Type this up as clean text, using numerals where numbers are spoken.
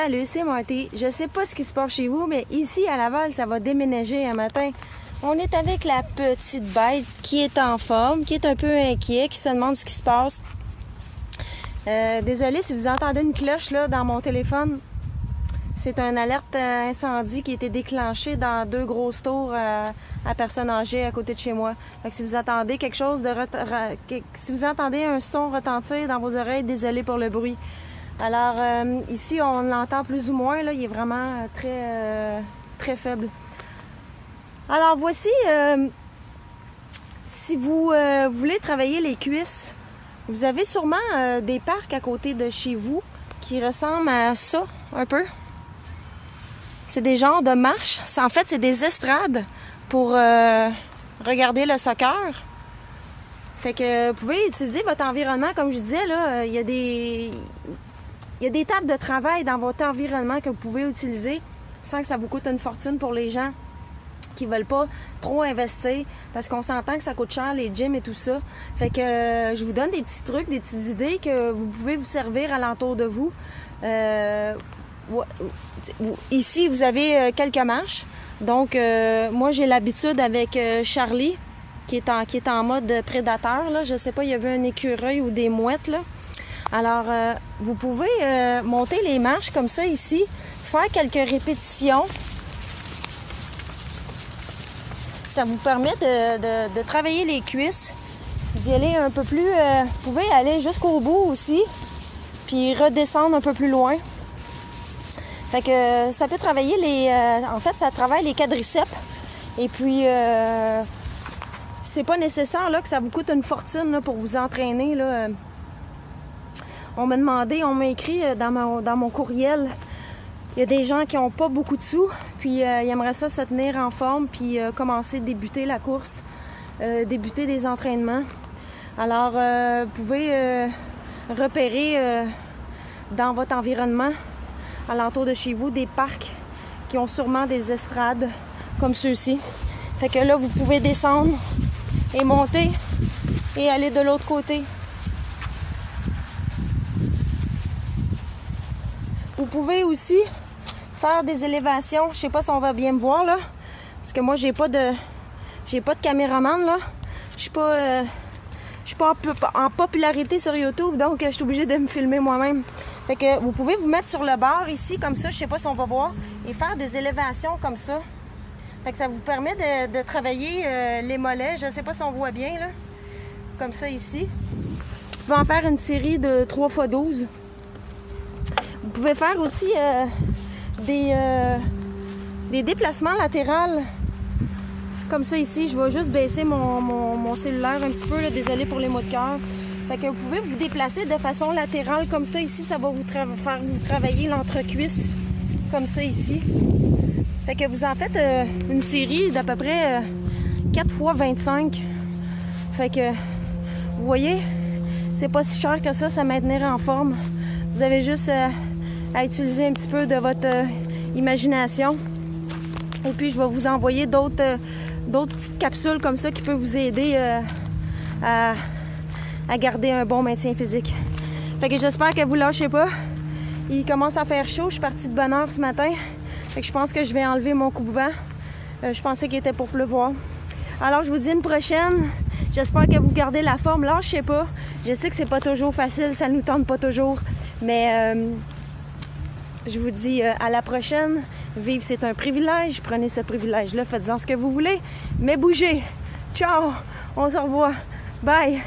Salut, c'est Marty. Je sais pas ce qui se passe chez vous, mais ici à Laval, ça va déménager un matin. On est avec la petite bête qui est en forme, qui est un peu inquiet, qui se demande ce qui se passe. Désolée si vous entendez une cloche là dans mon téléphone. C'est une alerte incendie qui a été déclenchée dans 2 grosses tours à personnes âgées à côté de chez moi. Fait que si vous entendez quelque chose si vous entendez un son retentir dans vos oreilles, désolé pour le bruit. Alors ici on l'entend plus ou moins, là, il est vraiment très faible. Alors voici, si vous voulez travailler les cuisses, vous avez sûrement des parcs à côté de chez vous qui ressemblent à ça un peu. C'est des genres de marches. En fait, c'est des estrades pour regarder le soccer. Fait que vous pouvez utiliser votre environnement, comme je disais, là, il y a des tables de travail dans votre environnement que vous pouvez utiliser sans que ça vous coûte une fortune pour les gens qui veulent pas trop investir, parce qu'on s'entend que ça coûte cher les gyms et tout ça. Fait que je vous donne des petits trucs, des petites idées que vous pouvez vous servir alentour de vous. Ici, vous avez quelques marches. Donc, moi, j'ai l'habitude avec Charlie, qui est en mode prédateur. Là. Je sais pas, il y avait un écureuil ou des mouettes. Là. Alors, vous pouvez monter les marches comme ça ici, faire quelques répétitions. Ça vous permet de travailler les cuisses, d'y aller un peu plus... vous pouvez aller jusqu'au bout aussi, puis redescendre un peu plus loin. Fait que ça peut travailler en fait, ça travaille les quadriceps. Et puis, c'est pas nécessaire là, que ça vous coûte une fortune là, pour vous entraîner. Là. On m'a écrit dans mon courriel, il y a des gens qui n'ont pas beaucoup de sous, puis ils aimeraient ça se tenir en forme, puis débuter la course, débuter des entraînements. Alors, vous pouvez repérer dans votre environnement, alentour de chez vous, des parcs qui ont sûrement des estrades comme ceux-ci. Fait que là, vous pouvez descendre et monter et aller de l'autre côté. Vous pouvez aussi faire des élévations. Je sais pas si on va bien me voir là, parce que moi j'ai pas de caméraman là. Je suis pas en popularité sur YouTube, donc je suis obligée de me filmer moi-même. Fait que vous pouvez vous mettre sur le bord ici comme ça, je sais pas si on va voir, et faire des élévations comme ça. Fait que ça vous permet de travailler les mollets. Je sais pas si on voit bien là, comme ça ici. Vous pouvez en faire une série de 3x12. Vous pouvez faire aussi des déplacements latéraux comme ça ici. Je vais juste baisser mon cellulaire un petit peu, là, désolé pour les mots de cœur. Fait que vous pouvez vous déplacer de façon latérale comme ça ici, ça va vous faire vous travailler l'entrecuisse comme ça ici. Fait que vous en faites une série d'à peu près 4 x 25. Fait que vous voyez, c'est pas si cher que ça maintenir en forme. Vous avez juste à utiliser un petit peu de votre imagination. Et puis je vais vous envoyer d'autres petites capsules comme ça qui peuvent vous aider à garder un bon maintien physique. Fait que j'espère que vous lâchez pas. Il commence à faire chaud. Je suis partie de bonne heure ce matin. Fait que je pense que je vais enlever mon coupe-vent. Je pensais qu'il était pour pleuvoir. Alors je vous dis une prochaine. J'espère que vous gardez la forme. Lâchez pas. Je sais que c'est pas toujours facile. Ça nous tente pas toujours. Mais je vous dis à la prochaine. Vivre, c'est un privilège. Prenez ce privilège-là. Faites-en ce que vous voulez. Mais bougez. Ciao. On se revoit. Bye.